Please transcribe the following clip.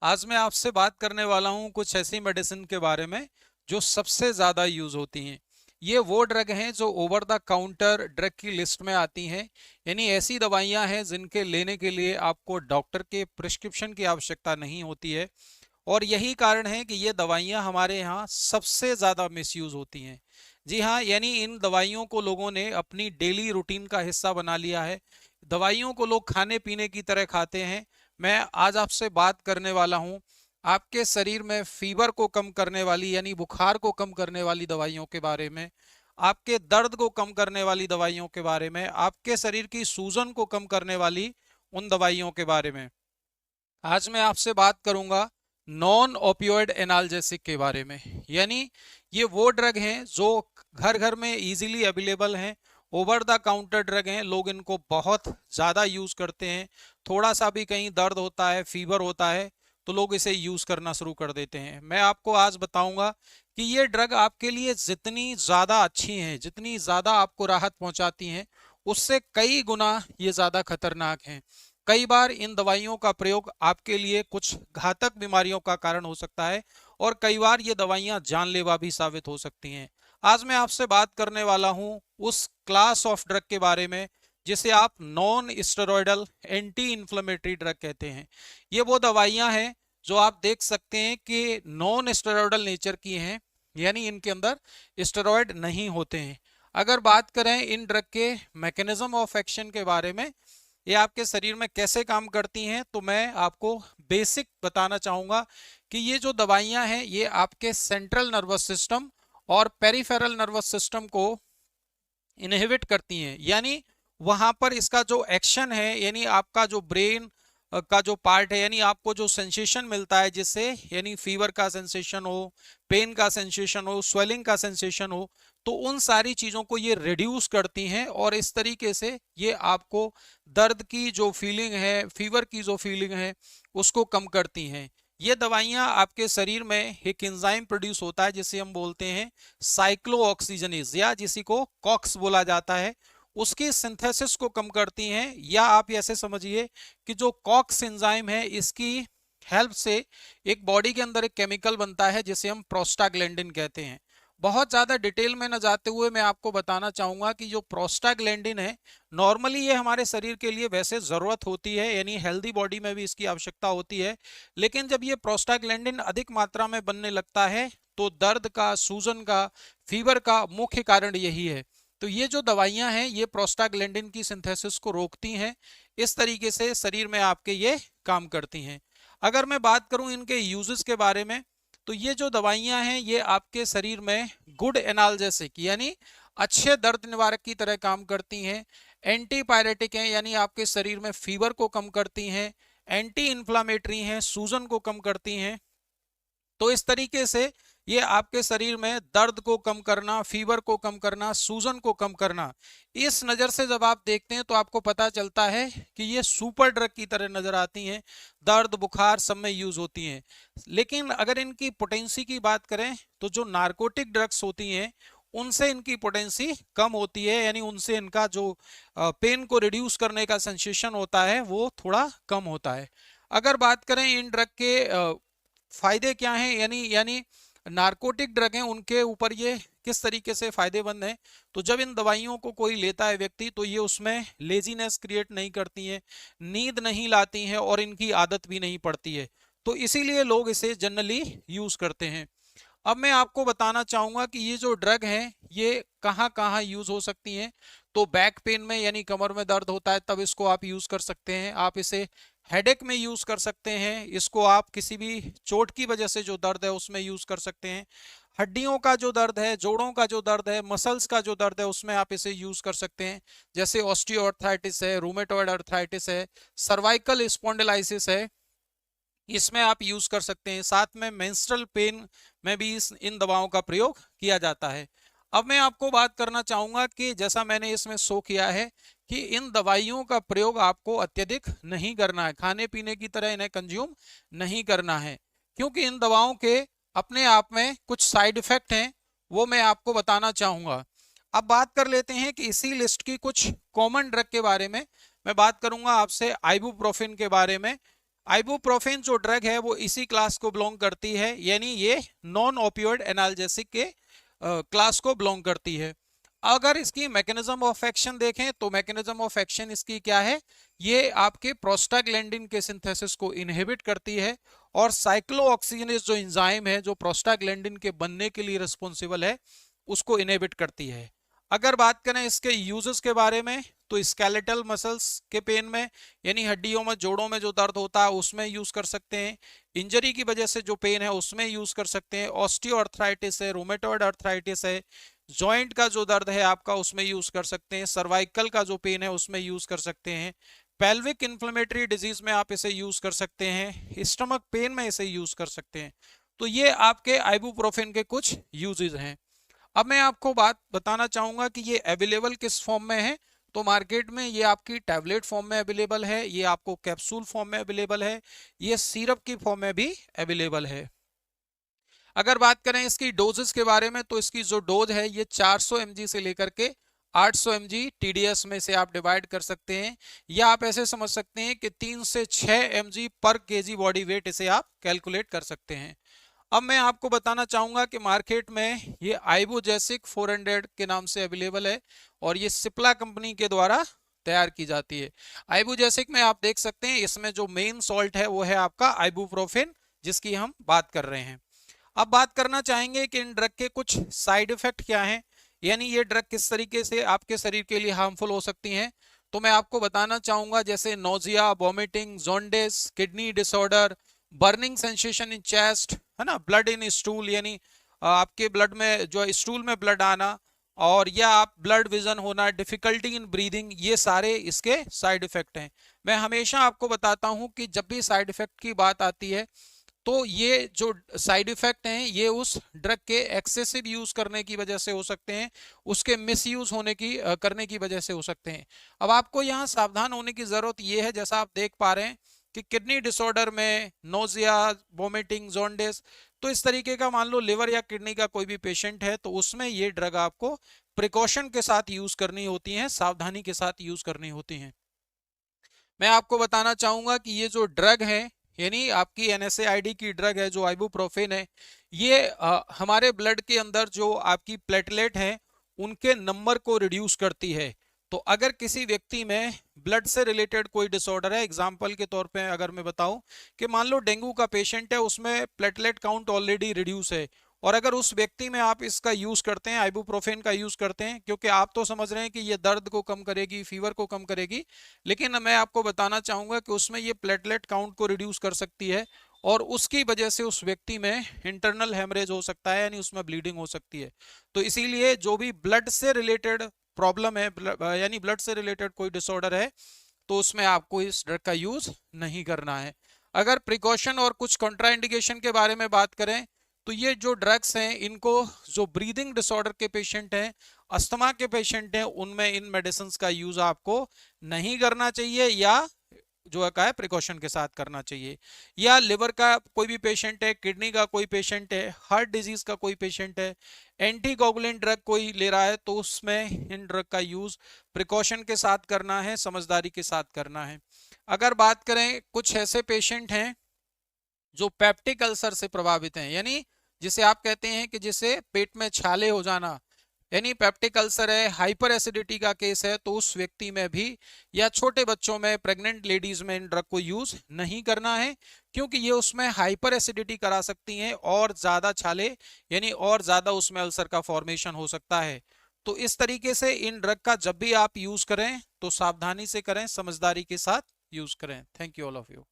आज मैं आपसे बात करने वाला हूं कुछ ऐसी मेडिसिन के बारे में जो सबसे ज़्यादा यूज़ होती हैं। ये वो ड्रग हैं जो ओवर द काउंटर ड्रग की लिस्ट में आती हैं। यानी ऐसी दवाइयां हैं जिनके लेने के लिए आपको डॉक्टर के प्रिस्क्रिप्शन की आवश्यकता नहीं होती है। और यही कारण है कि ये दवाइयां हमारे यहाँ सबसे ज़्यादा मिसयूज़ होती हैं। जी हाँ, यानी इन दवाइयों को लोगों ने अपनी डेली रूटीन का हिस्सा बना लिया है। दवाइयों को लोग खाने पीने की तरह खाते हैं। मैं आज आपसे बात करने वाला हूँ आपके शरीर में फीवर को कम करने वाली यानी बुखार को कम करने वाली दवाइयों के बारे में, आपके दर्द को कम करने वाली दवाइयों के बारे में, आपके शरीर की सूजन को कम करने वाली उन दवाइयों के बारे में। आज मैं आपसे बात करूंगा नॉन ओपियोइड एनाल्जेसिक के बारे में। यानी ये वो ड्रग हैं जो घर घर में इजीली अवेलेबल हैं, ओवर द काउंटर ड्रग हैं, लोग इनको बहुत ज़्यादा यूज़ करते हैं। थोड़ा सा भी कहीं दर्द होता है, फीवर होता है, तो लोग इसे यूज़ करना शुरू कर देते हैं। मैं आपको आज बताऊंगा कि ये ड्रग आपके लिए जितनी ज़्यादा अच्छी हैं, जितनी ज़्यादा आपको राहत पहुंचाती हैं, उससे कई गुना ये ज़्यादा खतरनाक हैं। कई बार इन दवाइयों का प्रयोग आपके लिए कुछ घातक बीमारियों का कारण हो सकता है और कई बार ये दवाइयां जानलेवा भी साबित हो सकती हैं। आज मैं आपसे बात करने वाला हूं उस क्लास ऑफ ड्रग के बारे में जिसे आप non steroidal anti inflammatory drug कहते हैं। ये वो दवाइयां हैं जो आप देख सकते हैं कि नॉन स्टेरॉयडल नेचर की हैं, यानी इनके अंदर स्टेरॉयड नहीं होते हैं। अगर बात करें इन ड्रग के मैकेनिज्म ऑफ एक्शन के बारे में, ये आपके शरीर में कैसे काम करती हैं, तो मैं आपको बेसिक बताना चाहूंगा कि ये जो दवाइयां हैं ये आपके सेंट्रल नर्वस सिस्टम और पेरिफेरल नर्वस सिस्टम को इनहिबिट करती हैं। यानी वहां पर इसका जो एक्शन है, यानी आपका जो ब्रेन का जो पार्ट है, यानी आपको जो सेंसेशन मिलता है जिससे, यानी फीवर का सेंसेशन हो, पेन का सेंसेशन हो, स्वेलिंग का सेंसेशन हो, तो उन सारी चीजों को ये रिड्यूस करती हैं और इस तरीके से ये आपको दर्द की जो फीलिंग है, फीवर की जो फीलिंग है, उसको कम करती हैं। ये दवाइयां आपके शरीर में एक एंजाइम प्रोड्यूस होता है जिसे हम बोलते हैं साइक्लो ऑक्सीजनेज, या जिसी को कॉक्स बोला जाता है, उसकी सिंथेसिस को कम करती हैं। या आप ऐसे समझिए कि जो कॉक्स एंजाइम है इसकी हेल्प से एक बॉडी के अंदर एक केमिकल बनता है जिसे हम प्रोस्टाग्लैंडिन कहते हैं। बहुत ज़्यादा डिटेल में न जाते हुए मैं आपको बताना चाहूँगा कि जो प्रोस्टाग्लैंडिन है, नॉर्मली ये हमारे शरीर के लिए वैसे ज़रूरत होती है, यानी हेल्दी बॉडी में भी इसकी आवश्यकता होती है। लेकिन जब ये प्रोस्टाग्लैंडिन अधिक मात्रा में बनने लगता है तो दर्द का, सूजन का, फीवर का मुख्य कारण यही है। तो ये जो दवाइयां हैं ये प्रोस्टाग्लैंडिन की सिंथेसिस को रोकती हैं। इस तरीके से शरीर में आपके ये काम करती हैं। अगर मैं बात करूं इनके यूजेस के बारे में, तो ये जो दवाइयां हैं ये आपके शरीर में गुड एनाल्जेसिक यानी अच्छे दर्द निवारक की तरह काम करती हैं। एंटीपायरेटिक हैं, यानी आपके शरीर में फीवर को कम करती हैं। एंटी इन्फ्लामेटरी हैं, सूजन को कम करती हैं। तो इस तरीके से ये आपके शरीर में दर्द को कम करना, फीवर को कम करना, सूजन को कम करना, इस नज़र से जब आप देखते हैं तो आपको पता चलता है कि ये सुपर ड्रग की तरह नजर आती हैं। दर्द बुखार सब में यूज होती हैं। लेकिन अगर इनकी पोटेंसी की बात करें तो जो नार्कोटिक ड्रग्स होती हैं उनसे इनकी पोटेंसी कम होती है, यानी उनसे इनका जो पेन को रिड्यूस करने का सेंसेशन होता है वो थोड़ा कम होता है। अगर बात करें इन ड्रग के फायदे क्या हैं, यानी यानी नारकोटिक ड्रग हैं उनके ऊपर ये किस तरीके से फायदेमंद है, तो जब इन दवाइयों को कोई लेता है व्यक्ति तो ये उसमें लेजीनेस क्रिएट नहीं करती हैं, नींद नहीं लाती हैं और इनकी आदत भी नहीं पड़ती है। तो इसीलिए लोग इसे जनरली यूज करते हैं। अब मैं आपको बताना चाहूंगा कि ये जो ड्रग है ये कहाँ कहाँ यूज हो सकती हैं। तो बैक पेन में, यानी कमर में दर्द होता है तब इसको आप यूज कर सकते हैं। आप इसे हेडेक में यूज कर सकते हैं। इसको आप किसी भी चोट की वजह से जो दर्द है उसमें यूज कर सकते हैं। हड्डियों का जो दर्द है, जोड़ों का जो दर्द है, मसल्स का जो दर्द है, उसमें आप इसे यूज कर सकते हैं। जैसे ऑस्टियोआर्थराइटिस है, रूमेटॉइड अर्थराइटिस है, सर्वाइकल स्पॉन्डिलाइसिस है, इसमें आप यूज कर सकते हैं। साथ में मेंस्ट्रुअल पेन में भी इन दवाओं का प्रयोग किया जाता है। अब मैं आपको बात करना चाहूंगा कि जैसा मैंने इसमें शो किया है कि इन दवाइयों का प्रयोग आपको अत्यधिक नहीं करना है, खाने पीने की तरह इन्हें कंज्यूम नहीं करना है, क्योंकि इन दवाओं के अपने आप में कुछ साइड इफेक्ट हैं, वो मैं आपको बताना चाहूंगा। अब बात कर लेते हैं कि इसी लिस्ट की कुछ कॉमन ड्रग के बारे में। मैं बात करूंगा आपसे आइबुप्रोफेन के बारे में। आइबुप्रोफेन जो ड्रग है वो इसी क्लास को बिलोंग करती है, यानी ये नॉन ओपियोइड एनाल्जेसिक के क्लास को बिलोंग करती है। अगर इसकी मैकेनिज्म ऑफ एक्शन देखें तो मैकेनिज्म ऑफ एक्शन इसकी क्या है, ये आपके प्रोस्टाग्लैंडिन के सिंथेसिस को इनहिबिट करती है और साइक्लोऑक्सीजनेज जो एंजाइम है जो प्रोस्टाग्लैंडिन के बनने के लिए रिस्पॉन्सिबल है उसको इनहिबिट करती है। अगर बात करें इसके यूजेस के बारे में तो स्केलेटल मसल्स के पेन में, यानी हड्डियों में जोड़ों में जो दर्द होता है उसमें यूज कर सकते हैं। इंजरी की वजह से जो पेन है उसमें यूज कर सकते हैं। ऑस्टियोआर्थराइटिस है, रोमेटॉइड आर्थराइटिस है, जॉइंट का जो दर्द है आपका उसमें यूज कर सकते हैं। सर्वाइकल का जो पेन है उसमें यूज कर सकते हैं। पेल्विक इन्फ्लेमेटरी डिजीज में आप इसे यूज कर सकते हैं। स्टमक पेन में इसे यूज कर सकते हैं। तो ये आपके आइबुप्रोफेन के कुछ यूजेस हैं। अब मैं आपको बात बताना चाहूंगा कि ये अवेलेबल किस फॉर्म में है। तो मार्केट में ये आपकी टैबलेट फॉर्म में अवेलेबल है, ये आपको कैप्सूल फॉर्म में अवेलेबल है, ये सिरप की फॉर्म में भी अवेलेबल है। अगर बात करें इसकी डोजेस के बारे में तो इसकी जो डोज है ये 400 mg से लेकर के 800 mg TDS में से आप डिवाइड कर सकते हैं, या आप ऐसे समझ सकते हैं कि 3 से 6 mg पर केजी बॉडी वेट इसे आप कैलकुलेट कर सकते हैं। अब मैं आपको बताना चाहूंगा कि मार्केट में ये आइबोजेसिक 400 के नाम से अवेलेबल है और ये सिप्ला कंपनी के द्वारा तैयार की जाती है। आइबोजेसिक में आप देख सकते हैं इसमें जो मेन सॉल्ट है वो है आपका आइबुप्रोफेन, जिसकी हम बात कर रहे हैं। अब बात करना चाहेंगे कि इन ड्रग के कुछ साइड इफेक्ट क्या हैं, यानी ये ड्रग किस तरीके से आपके शरीर के लिए हार्मफुल हो सकती हैं। तो मैं आपको बताना चाहूंगा जैसे nausea, vomiting, jaundice, kidney disorder, burning sensation in chest, है ना, ब्लड इन स्टूल, यानी आपके ब्लड में जो स्टूल में ब्लड आना, और या आप ब्लड विजन होना, डिफिकल्टी इन ब्रीदिंग, ये सारे इसके साइड इफेक्ट हैं। मैं हमेशा आपको बताता हूं कि जब भी साइड इफेक्ट की बात आती है तो ये जो साइड इफेक्ट हैं ये उस ड्रग के एक्सेसिव यूज करने की वजह से हो सकते हैं, उसके मिसयूज होने की करने की वजह से हो सकते हैं। अब आपको यहाँ सावधान होने की जरूरत ये है, जैसा आप देख पा रहे हैं कि किडनी डिसऑर्डर में नोजिया, वोमिटिंग, जॉन्डिस, तो इस तरीके का मान लो लिवर या किडनी का कोई भी पेशेंट है तो उसमें ये ड्रग आपको प्रिकॉशन के साथ यूज करनी होती है, सावधानी के साथ यूज करनी होती है। मैं आपको बताना चाहूंगा कि ये जो ड्रग है, यानी आपकी NSAID की ड्रग है जो आइबुप्रोफेन है, ये हमारे ब्लड के अंदर जो आपकी प्लेटलेट है उनके नंबर को रिड्यूस करती है। तो अगर किसी व्यक्ति में ब्लड से रिलेटेड कोई डिसऑर्डर है, एग्जांपल के तौर पे अगर मैं बताऊं कि मान लो डेंगू का पेशेंट है, उसमें प्लेटलेट काउंट ऑलरेडी रिड्यूस है, और अगर उस व्यक्ति में आप इसका यूज करते हैं, आइबुप्रोफेन का यूज करते हैं, क्योंकि आप तो समझ रहे हैं कि ये दर्द को कम करेगी, फीवर को कम करेगी, लेकिन मैं आपको बताना चाहूंगा कि उसमें ये प्लेटलेट काउंट को रिड्यूस कर सकती है और उसकी वजह से उस व्यक्ति में इंटरनल हेमरेज हो सकता है, यानी उसमें ब्लीडिंग हो सकती है। तो इसीलिए जो भी ब्लड से रिलेटेड प्रॉब्लम है, यानी ब्लड से रिलेटेड कोई डिसऑर्डर है, तो उसमें आपको इस ड्रग का यूज नहीं करना है। अगर प्रिकॉशन और कुछ कॉन्ट्राइंडिकेशन के बारे में बात करें तो ये जो ड्रग्स हैं इनको जो ब्रीदिंग डिसऑर्डर के पेशेंट हैं, अस्थमा के पेशेंट हैं, उनमें इन मेडिसिन का यूज आपको नहीं करना चाहिए, या जो है प्रिकॉशन के साथ करना चाहिए। या लिवर का कोई भी पेशेंट है, किडनी का कोई पेशेंट है, हार्ट डिजीज का कोई पेशेंट है, एंटीकोगुलेंट ड्रग कोई ले रहा है, तो उसमें इन ड्रग का यूज प्रिकॉशन के साथ करना है, समझदारी के साथ करना है। अगर बात करें कुछ ऐसे पेशेंट हैं जो पेप्टिक अल्सर से प्रभावित हैं, यानी जिसे आप कहते हैं कि जिसे पेट में छाले हो जाना, यानी पेप्टिक अल्सर है, हाइपर एसिडिटी का केस है, तो उस व्यक्ति में भी, या छोटे बच्चों में, प्रेग्नेंट लेडीज में इन ड्रग को यूज नहीं करना है, क्योंकि ये उसमें हाइपर एसिडिटी करा सकती हैं और ज्यादा छाले, यानी और ज्यादा उसमें अल्सर का फॉर्मेशन हो सकता है। तो इस तरीके से इन ड्रग का जब भी आप यूज करें तो सावधानी से करें, समझदारी के साथ यूज करें। Thank you all of you.